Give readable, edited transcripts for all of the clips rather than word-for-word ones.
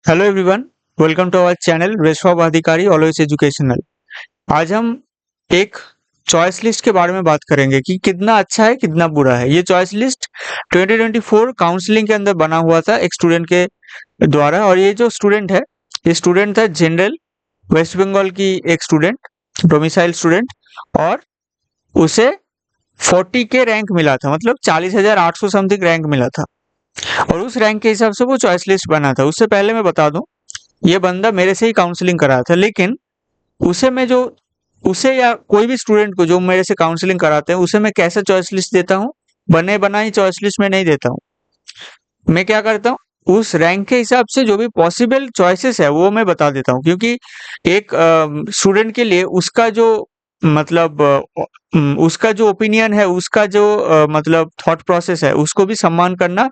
Hello everyone, welcome to our channel Vaishnav Adhikari always educational. आज हम एक चॉइस लिस्ट के बारे में बात करेंगे कि कितना अच्छा है कितना बुरा है। ये चॉइस लिस्ट 2024 काउंसलिंग के अंदर बना हुआ था एक स्टूडेंट के द्वारा। और ये जो स्टूडेंट है, ये स्टूडेंट था जनरल वेस्ट बंगाल की एक स्टूडेंट, डोमिसाइल स्टूडेंट। और उसे 40 के रैंक मिला था, मतलब 40,800 समथिंग रैंक मिला था। और उस रैंक के हिसाब से वो चॉइस लिस्ट बना था। उससे पहले मैं बता दूं, ये बंदा मेरे से ही काउंसलिंग करा था, लेकिन उसे मैं जो उसे या कोई भी स्टूडेंट को जो मेरे से काउंसलिंग कराते हैं उसे मैं कैसा चॉइस लिस्ट देता हूँ, बने बनाई चॉइस लिस्ट में नहीं देता हूँ। मैं क्या करता हूँ, उस रैंक के हिसाब से जो भी पॉसिबल चॉइसेस है वो मैं बता देता हूँ, क्योंकि एक स्टूडेंट के लिए उसका जो मतलब उसका जो ओपिनियन है, उसका जो मतलब थॉट प्रोसेस है, उसको भी सम्मान करना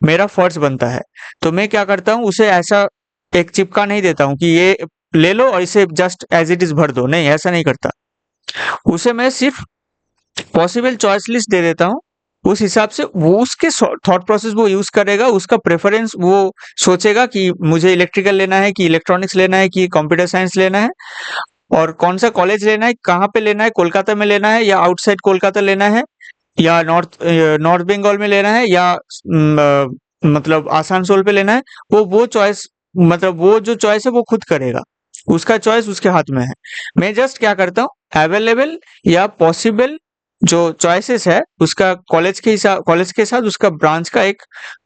मेरा फर्ज बनता है। तो मैं क्या करता हूँ, उसे ऐसा एक चिपका नहीं देता हूँ कि ये ले लो और इसे जस्ट एज इट इज भर दो, नहीं, ऐसा नहीं करता। उसे मैं सिर्फ पॉसिबल चॉइस लिस्ट दे देता हूँ। उस हिसाब से वो उसके थॉट प्रोसेस वो यूज करेगा, उसका प्रेफरेंस वो सोचेगा कि मुझे इलेक्ट्रिकल लेना है कि इलेक्ट्रॉनिक्स लेना है कि कंप्यूटर साइंस लेना है, और कौन सा कॉलेज लेना है, कहाँ पे लेना है, कोलकाता में लेना है या आउटसाइड कोलकाता लेना है, या नॉर्थ बंगाल में लेना है, या मतलब आसनसोल पे लेना है। वो चॉइस, मतलब वो जो चॉइस है वो खुद करेगा। उसका चॉइस उसके हाथ में है। मैं जस्ट क्या करता हूँ, अवेलेबल या पॉसिबल जो चॉइसेस है उसका कॉलेज के साथ उसका ब्रांच का एक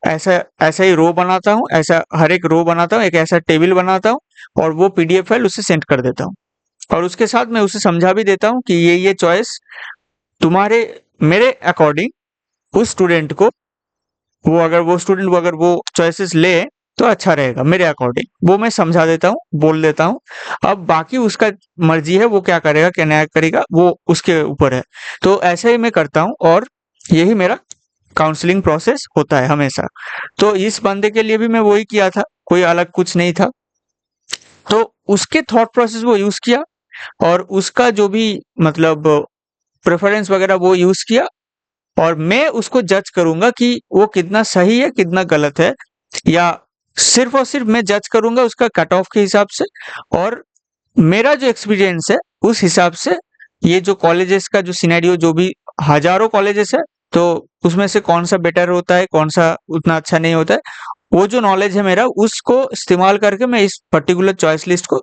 ऐसा ऐसा ही रो बनाता हूँ, ऐसा हर एक रो बनाता हूँ, एक ऐसा टेबल बनाता हूँ, और वो पीडीएफ फाइल उसे सेंड कर देता हूँ। और उसके साथ मैं उसे समझा भी देता हूँ कि ये चॉइस तुम्हारे मेरे अकॉर्डिंग उस स्टूडेंट को, वो स्टूडेंट वो अगर वो चॉइसेस ले तो अच्छा रहेगा मेरे अकॉर्डिंग, वो मैं समझा देता हूँ, बोल देता हूँ। अब बाकी उसका मर्जी है, वो क्या करेगा क्या नहीं करेगा वो उसके ऊपर है। तो ऐसे ही मैं करता हूँ, और यही मेरा काउंसलिंग प्रोसेस होता है हमेशा। तो इस बंदे के लिए भी मैं वही किया था, कोई अलग कुछ नहीं था। तो उसके थॉट प्रोसेस वो यूज किया, और उसका जो भी मतलब प्रेफरेंस वगैरह वो यूज किया, और मैं उसको जज करूंगा कि वो कितना सही है कितना गलत है, या सिर्फ और सिर्फ मैं जज करूंगा उसका कट ऑफ के हिसाब से। और मेरा जो एक्सपीरियंस है उस हिसाब से, ये जो कॉलेजेस का जो सिनेरियो, जो भी हजारों कॉलेजेस है, तो उसमें से कौन सा बेटर होता है कौन सा उतना अच्छा नहीं होता है, वो जो नॉलेज है मेरा उसको इस्तेमाल करके मैं इस पर्टिकुलर चॉइस लिस्ट को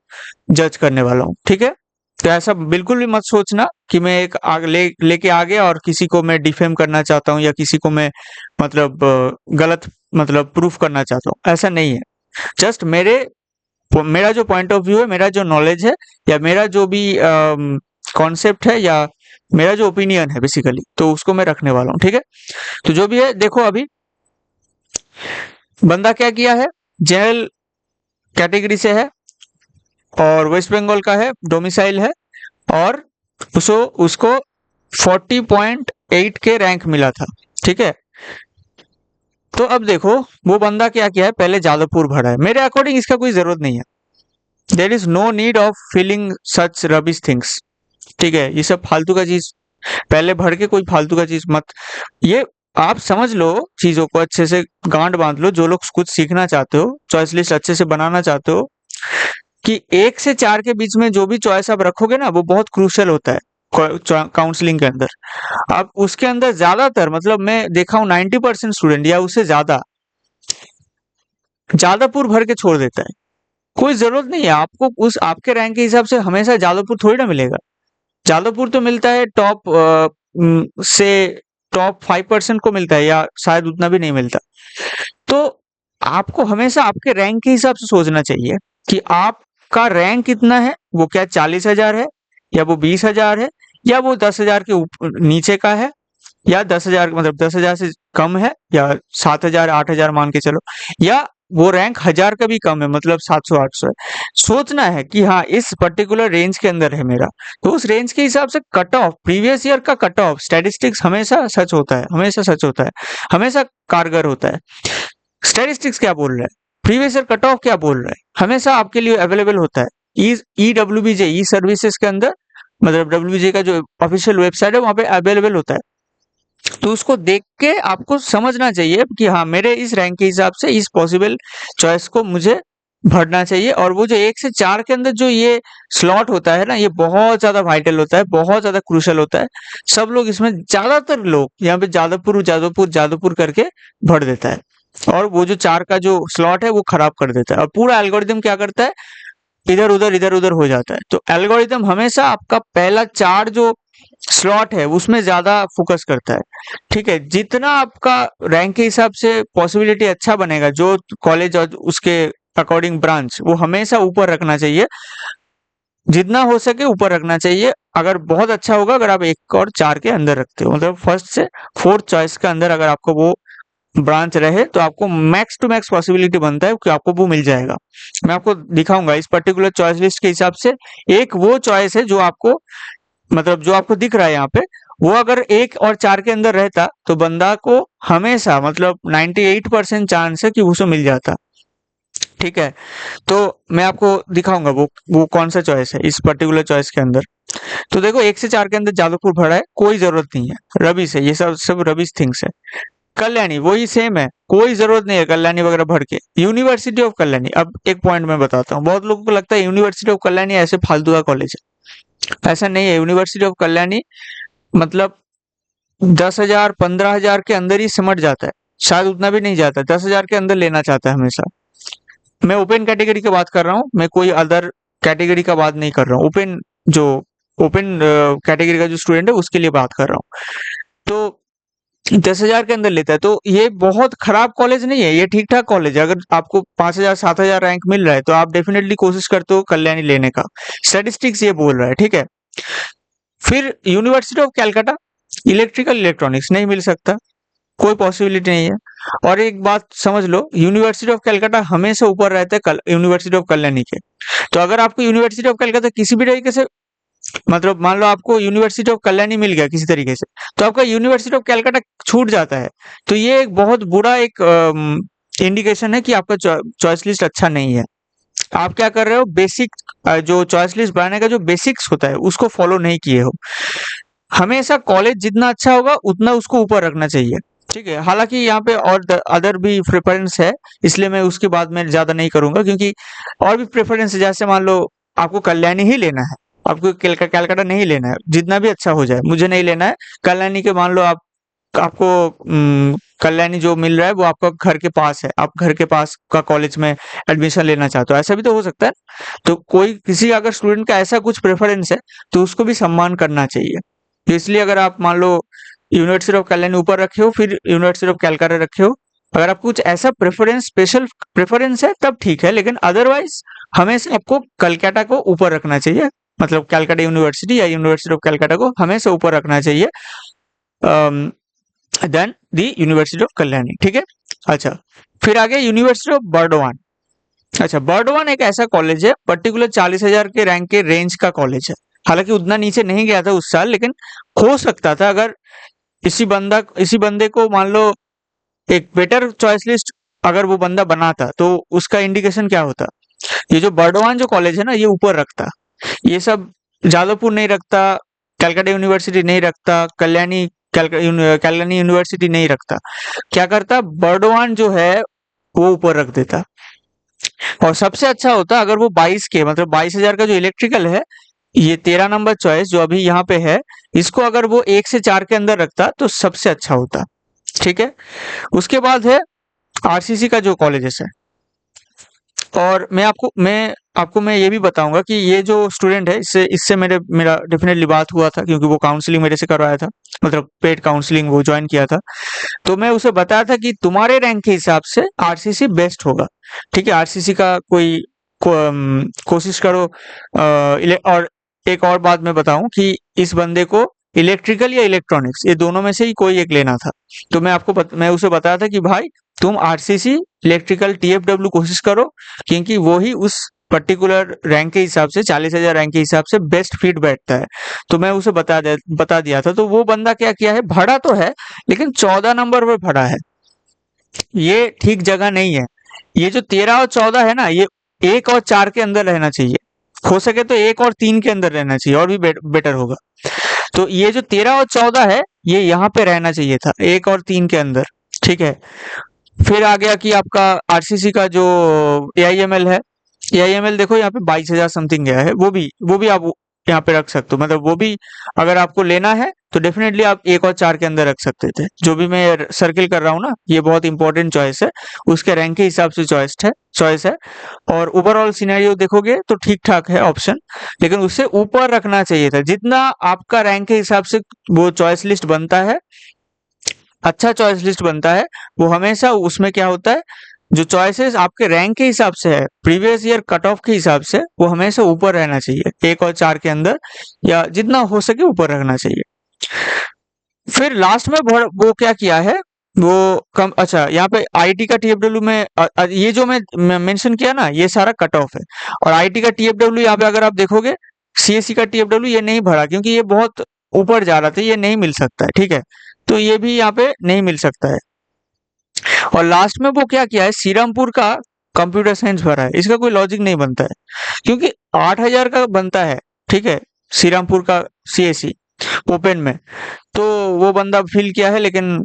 जज करने वाला हूँ। ठीक है? तो ऐसा बिल्कुल भी मत सोचना कि मैं एक लेके आ गया और किसी को मैं डिफेम करना चाहता हूँ, या किसी को मैं मतलब गलत मतलब प्रूफ करना चाहता हूँ, ऐसा नहीं है। जस्ट मेरा जो पॉइंट ऑफ व्यू है, मेरा जो नॉलेज है, या मेरा जो भी कॉन्सेप्ट है, या मेरा जो ओपिनियन है बेसिकली, तो उसको मैं रखने वाला हूँ। ठीक है? तो जो भी है, देखो अभी बंदा क्या किया है, जनरल कैटेगरी से है, और वेस्ट बंगाल का है, डोमिसाइल है, और उसको उसको 40.8 के रैंक मिला था। ठीक है? तो अब देखो, वो बंदा क्या किया है, पहले जादवपुर भरा है। मेरे अकॉर्डिंग इसका कोई जरूरत नहीं है। There is no need of feeling such rubbish things. ठीक है? ये सब फालतू का चीज पहले भर के कोई फालतू का चीज मत, ये आप समझ लो, चीजों को अच्छे से गांठ बांध लो। जो लोग कुछ सीखना चाहते हो, चॉइस लिस्ट अच्छे से बनाना चाहते हो, कि 1 से 4 के बीच में जो भी चॉइस आप रखोगे ना, वो बहुत क्रूशियल होता है काउंसलिंग के अंदर। अब उसके अंदर ज्यादातर, मतलब मैं देखा हूँ 90% स्टूडेंट या उससे ज्यादा जादवपुर भर के छोड़ देता है। कोई जरूरत नहीं है आपको, उस आपके रैंक के हिसाब से हमेशा जादवपुर थोड़ी ना मिलेगा। जादवपुर तो मिलता है टॉप से टॉप 5% को मिलता है, या शायद उतना भी नहीं मिलता। तो आपको हमेशा आपके रैंक के हिसाब से सोचना चाहिए कि आपका रैंक कितना है। वो क्या 40,000 है, या वो 20,000 है, या वो 10,000 के नीचे का है, या 10,000 मतलब 10,000 से कम है, या 7,000 8,000 मान के चलो, या वो रैंक 1,000 का भी कम है, मतलब 700 800 है। सोचना है कि हाँ, इस पर्टिकुलर रेंज के अंदर है मेरा। तो उस रेंज के हिसाब से कट ऑफ, प्रीवियस ईयर का कट ऑफ, स्टैटिस्टिक्स हमेशा सच होता है, हमेशा सच होता है, हमेशा कारगर होता है। स्टैटिस्टिक्स क्या बोल रहा है, प्रीवियस ईयर कट ऑफ क्या बोल रहा है, हमेशा आपके लिए अवेलेबल होता है। ई डब्ल्यू ई सर्विसेज के अंदर, मतलब डब्ल्यू का जो ऑफिशियल वेबसाइट है वहां पे अवेलेबल होता है। तो उसको देख के आपको समझना चाहिए कि हाँ, मेरे इस रैंक के हिसाब से इस पॉसिबल चॉइस को मुझे भरना चाहिए। और वो जो 1 से 4 के अंदर जो ये स्लॉट होता है ना, ये बहुत ज़्यादा वाइटल होता है, बहुत ज़्यादा क्रूशियल होता है। सब लोग इसमें, ज़्यादातर लोग यहाँ पे जादवपुर जादवपुर जादवपुर करके भर देता है, और वो जो 4 का जो स्लॉट है वो खराब कर देता है, और पूरा एल्गोरिदम क्या करता है, इधर उधर हो जाता है। तो एल्गोरिदम हमेशा आपका पहला 4 जो स्लॉट है उसमें ज्यादा फोकस करता है। ठीक है, जितना आपका रैंक के हिसाब से पॉसिबिलिटी अच्छा बनेगा, जो कॉलेज और उसके अकॉर्डिंग ब्रांच, वो हमेशा ऊपर रखना चाहिए, जितना हो सके ऊपर रखना चाहिए। अगर बहुत अच्छा होगा अगर आप 1 और 4 के अंदर रखते हो, मतलब फर्स्ट से फोर्थ चॉइस के अंदर अगर आपको वो ब्रांच रहे, तो आपको मैक्स टू मैक्स पॉसिबिलिटी बनता है कि आपको वो मिल जाएगा। मैं आपको दिखाऊंगा इस पर्टिकुलर चॉइस लिस्ट के हिसाब से। एक वो चॉइस है जो आपको, मतलब जो आपको दिख रहा है यहाँ पे, वो अगर 1 और 4 के अंदर रहता तो बंदा को हमेशा, मतलब 98% चांस है कि उसे मिल जाता। ठीक है, तो मैं आपको दिखाऊंगा वो कौन सा चॉइस है इस पर्टिकुलर चॉइस के अंदर। तो देखो, 1 से 4 के अंदर जादवपुर भरा है, कोई जरूरत नहीं है, रबिश है, ये सब सब रबिश थिंग्स है। कल्याणी वही सेम है, कोई जरूरत नहीं है कल्याणी वगैरह भर के। यूनिवर्सिटी ऑफ कल्याणी, अब एक पॉइंट मैं बताता हूँ, बहुत लोगों को लगता है यूनिवर्सिटी ऑफ कल्याणी ऐसे फालतू का कॉलेज है, ऐसा नहीं है। यूनिवर्सिटी ऑफ कल्याणी मतलब 10,000 15,000 के अंदर ही सिमट जाता है, शायद उतना भी नहीं जाता, 10,000 के अंदर लेना चाहता है हमेशा। मैं ओपन कैटेगरी की बात कर रहा हूँ, मैं कोई अदर कैटेगरी का बात नहीं कर रहा हूँ। जो ओपन कैटेगरी का जो स्टूडेंट है उसके लिए बात कर रहा हूँ। तो 10,000 के अंदर लेता है, तो ये बहुत खराब कॉलेज नहीं है, ये ठीक ठाक कॉलेज है। अगर आपको 5,000 7,000 रैंक मिल रहा है तो आप डेफिनेटली कोशिश करते हो कल्याणी लेने का, स्टैटिस्टिक्स ये बोल रहा है। ठीक है, फिर university of Calcutta, electrical electronics नहीं मिल सकता, कोई पॉसिबिलिटी नहीं है। और एक बात समझ लो, यूनिवर्सिटी ऑफ कलकत्ता हमेशा ऊपर रहता है यूनिवर्सिटी ऑफ कल्याणी के। तो अगर आपको यूनिवर्सिटी ऑफ कलकत्ता किसी भी तरीके से, मतलब मान लो आपको यूनिवर्सिटी ऑफ कल्याणी मिल गया किसी तरीके से, तो आपका यूनिवर्सिटी ऑफ कलकत्ता छूट जाता है। तो ये एक बहुत बुरा एक इंडिकेशन है कि आपका चॉइस लिस्ट अच्छा नहीं है। आप क्या कर रहे हो, बेसिक जो चॉइस लिस्ट बनाने का जो बेसिक्स होता है उसको फॉलो नहीं किए हो। हमेशा कॉलेज जितना अच्छा होगा उतना उसको ऊपर रखना चाहिए। ठीक है, हालांकि यहाँ पे और अदर भी प्रेफरेंस है, इसलिए मैं उसकी बात में ज्यादा नहीं करूंगा, क्योंकि और भी प्रेफरेंस है। जैसे मान लो आपको कल्याणी ही लेना है, आपको कैलकाटा नहीं लेना है, जितना भी अच्छा हो जाए मुझे नहीं लेना है कल्याणी के। मान लो आपको कल्याणी जो मिल रहा है वो आपका घर के पास है, आप घर के पास का कॉलेज में एडमिशन लेना चाहते हो, ऐसा भी तो हो सकता है। तो कोई किसी अगर स्टूडेंट का ऐसा कुछ प्रेफरेंस है तो उसको भी सम्मान करना चाहिए। तो इसलिए अगर आप मान लो यूनिवर्सिटी ऑफ कल्याणी ऊपर रखे हो, फिर यूनिवर्सिटी ऑफ कैलकाटा रखे हो, अगर आपको कुछ ऐसा प्रेफरेंस, स्पेशल प्रेफरेंस है तब ठीक है, लेकिन अदरवाइज हमेशा आपको कलकत्ता को ऊपर रखना चाहिए, मतलब कैलकाटा यूनिवर्सिटी या यूनिवर्सिटी ऑफ कैलकाटा को हमेशा ऊपर रखना चाहिए then the university of Kalyani. ठीक है, अच्छा, फिर आगे यूनिवर्सिटी ऑफ बर्डवान। अच्छा, बर्डवान एक ऐसा कॉलेज है, पर्टिकुलर 40,000 के रैंक के रेंज का कॉलेज है। हालांकि उतना नीचे नहीं गया था उस साल, लेकिन हो सकता था अगर इसी बंदे को मान लो एक बेटर चॉइस लिस्ट अगर वो बंदा बनाता, तो उसका इंडिकेशन क्या होता। ये जो बर्डवान जो कॉलेज है ना, ये ऊपर रखता, ये सब जादवपुर नहीं रखता, कलकत्ता यूनिवर्सिटी नहीं रखता, कल्याणी यूनिवर्सिटी नहीं रखता, क्या करता, बर्डवान जो है वो ऊपर रख देता। और सबसे अच्छा होता अगर वो 22 के, मतलब 22,000 का जो इलेक्ट्रिकल है, ये 13 नंबर चॉइस जो अभी यहाँ पे है, इसको अगर वो 1 से 4 के अंदर रखता तो सबसे अच्छा होता। ठीक है, उसके बाद है आरसीसी का जो कॉलेजेस है। और मैं ये भी बताऊंगा कि ये जो स्टूडेंट है, इससे इससे मेरा डेफिनेटली बात हुआ था, क्योंकि वो काउंसलिंग मेरे से करवाया था, मतलब पेड काउंसलिंग वो ज्वाइन किया था। तो मैं उसे बताया था कि तुम्हारे रैंक के हिसाब से आरसीसी बेस्ट होगा। ठीक है, आरसीसी का कोशिश करो। और एक और बात मैं बताऊं कि इस बंदे को इलेक्ट्रिकल या इलेक्ट्रॉनिक्स, ये दोनों में से ही कोई एक लेना था। तो मैं उसे बताया था कि भाई तुम आरसीसी इलेक्ट्रिकल टीएफडब्ल्यू कोशिश करो, क्योंकि वो ही उस पर्टिकुलर रैंक के हिसाब से, 40,000 रैंक के हिसाब से बेस्ट फिट बैठता है। तो मैं उसे बता दिया था। तो वो बंदा क्या किया है, भरा तो है लेकिन 14 नंबर पर भरा है, ये ठीक जगह नहीं है। ये जो 13 और 14 है ना, ये 1 और 4 के अंदर रहना चाहिए, हो सके तो 1 और 3 के अंदर रहना चाहिए, और भी बेटर होगा। तो ये जो 13 और 14 है, ये यहाँ पे रहना चाहिए था, 1 और 3 के अंदर। ठीक है, फिर आ गया कि आपका आरसीसी का जो एआईएमएल है, AIML देखो यहाँ पे 22,000 समथिंग गया है, वो भी आप यहाँ पे रख सकते हो, मतलब वो भी अगर आपको लेना है तो डेफिनेटली आप 1 और 4 के अंदर रख सकते थे। जो भी मैं सर्किल कर रहा हूँ ना, ये बहुत इंपॉर्टेंट चॉइस है, उसके रैंक के हिसाब से चॉइस है। और ओवरऑल सिनेरियो देखोगे तो ठीक ठाक है ऑप्शन, लेकिन उससे ऊपर रखना चाहिए था। जितना आपका रैंक के हिसाब से वो चॉइस लिस्ट बनता है, अच्छा चॉइस लिस्ट बनता है, वो हमेशा उसमें क्या होता है, जो चॉइसेस आपके रैंक के हिसाब से है, प्रीवियस ईयर कट ऑफ के हिसाब से, वो हमेशा ऊपर रहना चाहिए, 1 और 4 के अंदर, या जितना हो सके ऊपर रखना चाहिए। फिर लास्ट में वो क्या किया है, वो कम, अच्छा यहाँ पे आईटी का टीएफडब्ल्यू में ये जो मैं मेंशन किया ना, ये सारा कट ऑफ है। और आईटी का टीएफडब्ल्यू यहाँ पे अगर आप देखोगे, सीएससी का टीएफडब्ल्यू ये नहीं भरा, क्योंकि ये बहुत ऊपर जा रहा था, ये नहीं मिल सकता है, ठीक है। तो ये भी यहाँ पे नहीं मिल सकता है। और लास्ट में वो क्या किया है, सीरमपुर का कंप्यूटर साइंस भरा है। इसका कोई लॉजिक नहीं बनता है, क्योंकि 8,000 का बनता है, ठीक है, सीरमपुर का सीएससी ओपन में। तो वो बंदा फिल किया है, लेकिन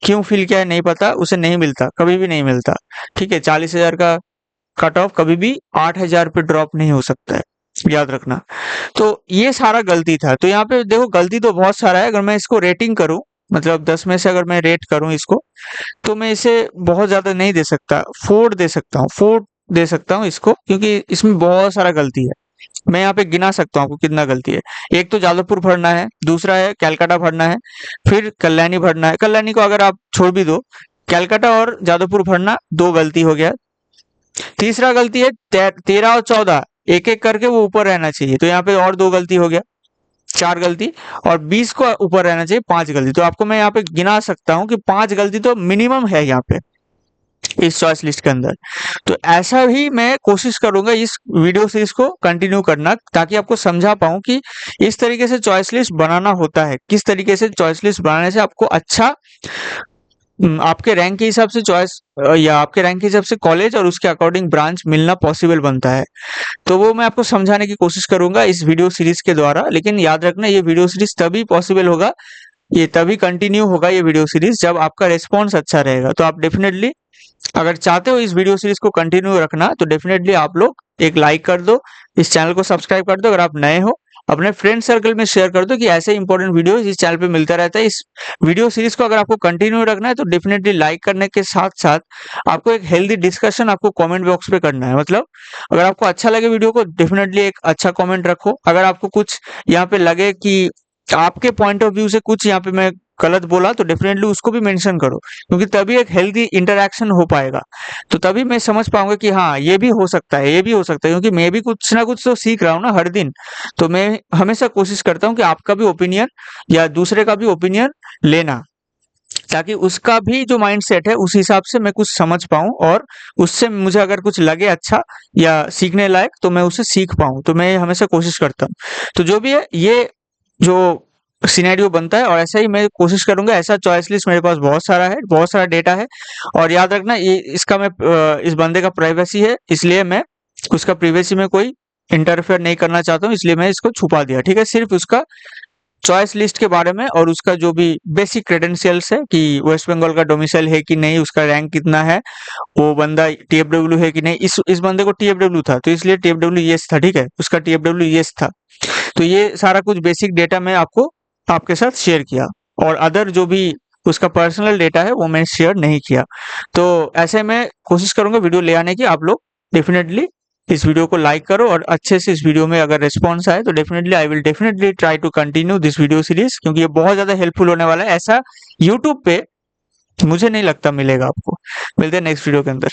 क्यों फिल किया है नहीं पता, उसे नहीं मिलता, कभी भी नहीं मिलता, ठीक है। 40,000 का कट ऑफ कभी भी 8,000 पे ड्रॉप नहीं हो सकता है, याद रखना। तो ये सारा गलती था। तो यहाँ पे देखो, गलती तो बहुत सारा है। अगर मैं इसको रेटिंग करूं, मतलब 10 में से अगर मैं रेट करूं इसको, तो मैं इसे बहुत ज्यादा नहीं दे सकता, 4 दे सकता हूँ, 4 दे सकता हूँ इसको, क्योंकि इसमें बहुत सारा गलती है। मैं यहाँ पे गिना सकता हूँ आपको कितना गलती है। एक तो जादवपुर भरना है, दूसरा है कैलकाटा भरना है, फिर कल्याणी भरना है। कल्याणी को अगर आप छोड़ भी दो, कैलकाटा और जादवपुर भरना 2 गलती हो गया। तीसरा गलती है 13 और 14 एक एक करके वो ऊपर रहना चाहिए, तो यहाँ पे और 2 गलती हो गया, 4 गलती। और 20 को ऊपर रहना चाहिए, 5 गलती। तो आपको मैं यहाँ पे गिना सकता हूँ कि 5 गलती तो मिनिमम है यहाँ पे इस चॉइस लिस्ट के अंदर। तो ऐसा ही मैं कोशिश करूंगा इस वीडियो सीरीज को कंटिन्यू करना, ताकि आपको समझा पाऊं कि इस तरीके से चॉइस लिस्ट बनाना होता है, किस तरीके से चॉइस लिस्ट बनाने से आपको अच्छा आपके रैंक के हिसाब से चॉइस या आपके रैंक के हिसाब से कॉलेज और उसके अकॉर्डिंग ब्रांच मिलना पॉसिबल बनता है। तो वो मैं आपको समझाने की कोशिश करूंगा इस वीडियो सीरीज के द्वारा। लेकिन याद रखना, ये वीडियो सीरीज तभी पॉसिबल होगा, ये तभी कंटिन्यू होगा ये वीडियो सीरीज, जब आपका रिस्पॉन्स अच्छा रहेगा। तो आप डेफिनेटली अगर चाहते हो इस वीडियो सीरीज को कंटिन्यू रखना, तो डेफिनेटली आप लोग एक लाइक कर दो, इस चैनल को सब्सक्राइब कर दो। अगर आप नए हो, अपने फ्रेंड सर्कल में शेयर कर दो कि ऐसे इंपॉर्टेंट वीडियो इस चैनल पे मिलता रहता है। इस वीडियो सीरीज को अगर आपको कंटिन्यू रखना है, तो डेफिनेटली लाइक करने के साथ साथ आपको एक हेल्दी डिस्कशन आपको कमेंट बॉक्स पे करना है। मतलब अगर आपको अच्छा लगे वीडियो को, डेफिनेटली एक अच्छा कमेंट रखो। अगर आपको कुछ यहाँ पे लगे कि आपके पॉइंट ऑफ व्यू से कुछ यहाँ पे मैं गलत बोला, तो डेफिनेटली उसको भी मेंशन करो, क्योंकि तभी एक हेल्दी इंटरेक्शन हो पाएगा। तो तभी मैं समझ पाऊंगा कि हाँ, ये भी हो सकता है, ये भी हो सकता है, क्योंकि मैं भी कुछ ना कुछ तो सीख रहा हूँ ना हर दिन। तो मैं हमेशा कोशिश करता हूँ कि आपका भी ओपिनियन या दूसरे का भी ओपिनियन लेना, ताकि उसका भी जो माइंड सेट है उस हिसाब से मैं कुछ समझ पाऊं, और उससे मुझे अगर कुछ लगे अच्छा या सीखने लायक, तो मैं उसे सीख पाऊं। तो मैं हमेशा कोशिश करता हूँ। तो जो भी है, ये जो सिनेरियो बनता है, और ऐसा ही मैं कोशिश करूंगा। ऐसा चॉइस लिस्ट मेरे पास बहुत सारा है, बहुत सारा डेटा है। और याद रखना, ये इसका मैं इस बंदे का प्राइवेसी है, इसलिए मैं उसका प्राइवेसी में कोई इंटरफेयर नहीं करना चाहता हूँ, इसलिए मैं इसको छुपा दिया, ठीक है। सिर्फ उसका चॉइस लिस्ट के बारे में और उसका जो भी बेसिक क्रेडेंशियल्स है कि वेस्ट बंगाल का डोमिसाइल है कि नहीं, उसका रैंक कितना है, वो बंदा टीएफडब्ल्यू है कि नहीं। इस बंदे को टीएफडब्ल्यू था, तो इसलिए टीएफडब्ल्यू यस था, ठीक है, उसका टीएफडब्ल्यू यस था। तो ये सारा कुछ बेसिक डेटा मैं आपको आपके साथ शेयर किया, और अदर जो भी उसका पर्सनल डेटा है वो मैंने शेयर नहीं किया। तो ऐसे में कोशिश करूंगा वीडियो ले आने की। आप लोग डेफिनेटली इस वीडियो को लाइक करो, और अच्छे से इस वीडियो में अगर रिस्पॉन्स आए, तो definitely I will definitely try to continue this video series, क्योंकि ये बहुत ज्यादा हेल्पफुल होने वाला है। ऐसा यूट्यूब पे मुझे नहीं लगता मिलेगा आपको। मिलते हैं नेक्स्ट वीडियो के अंदर।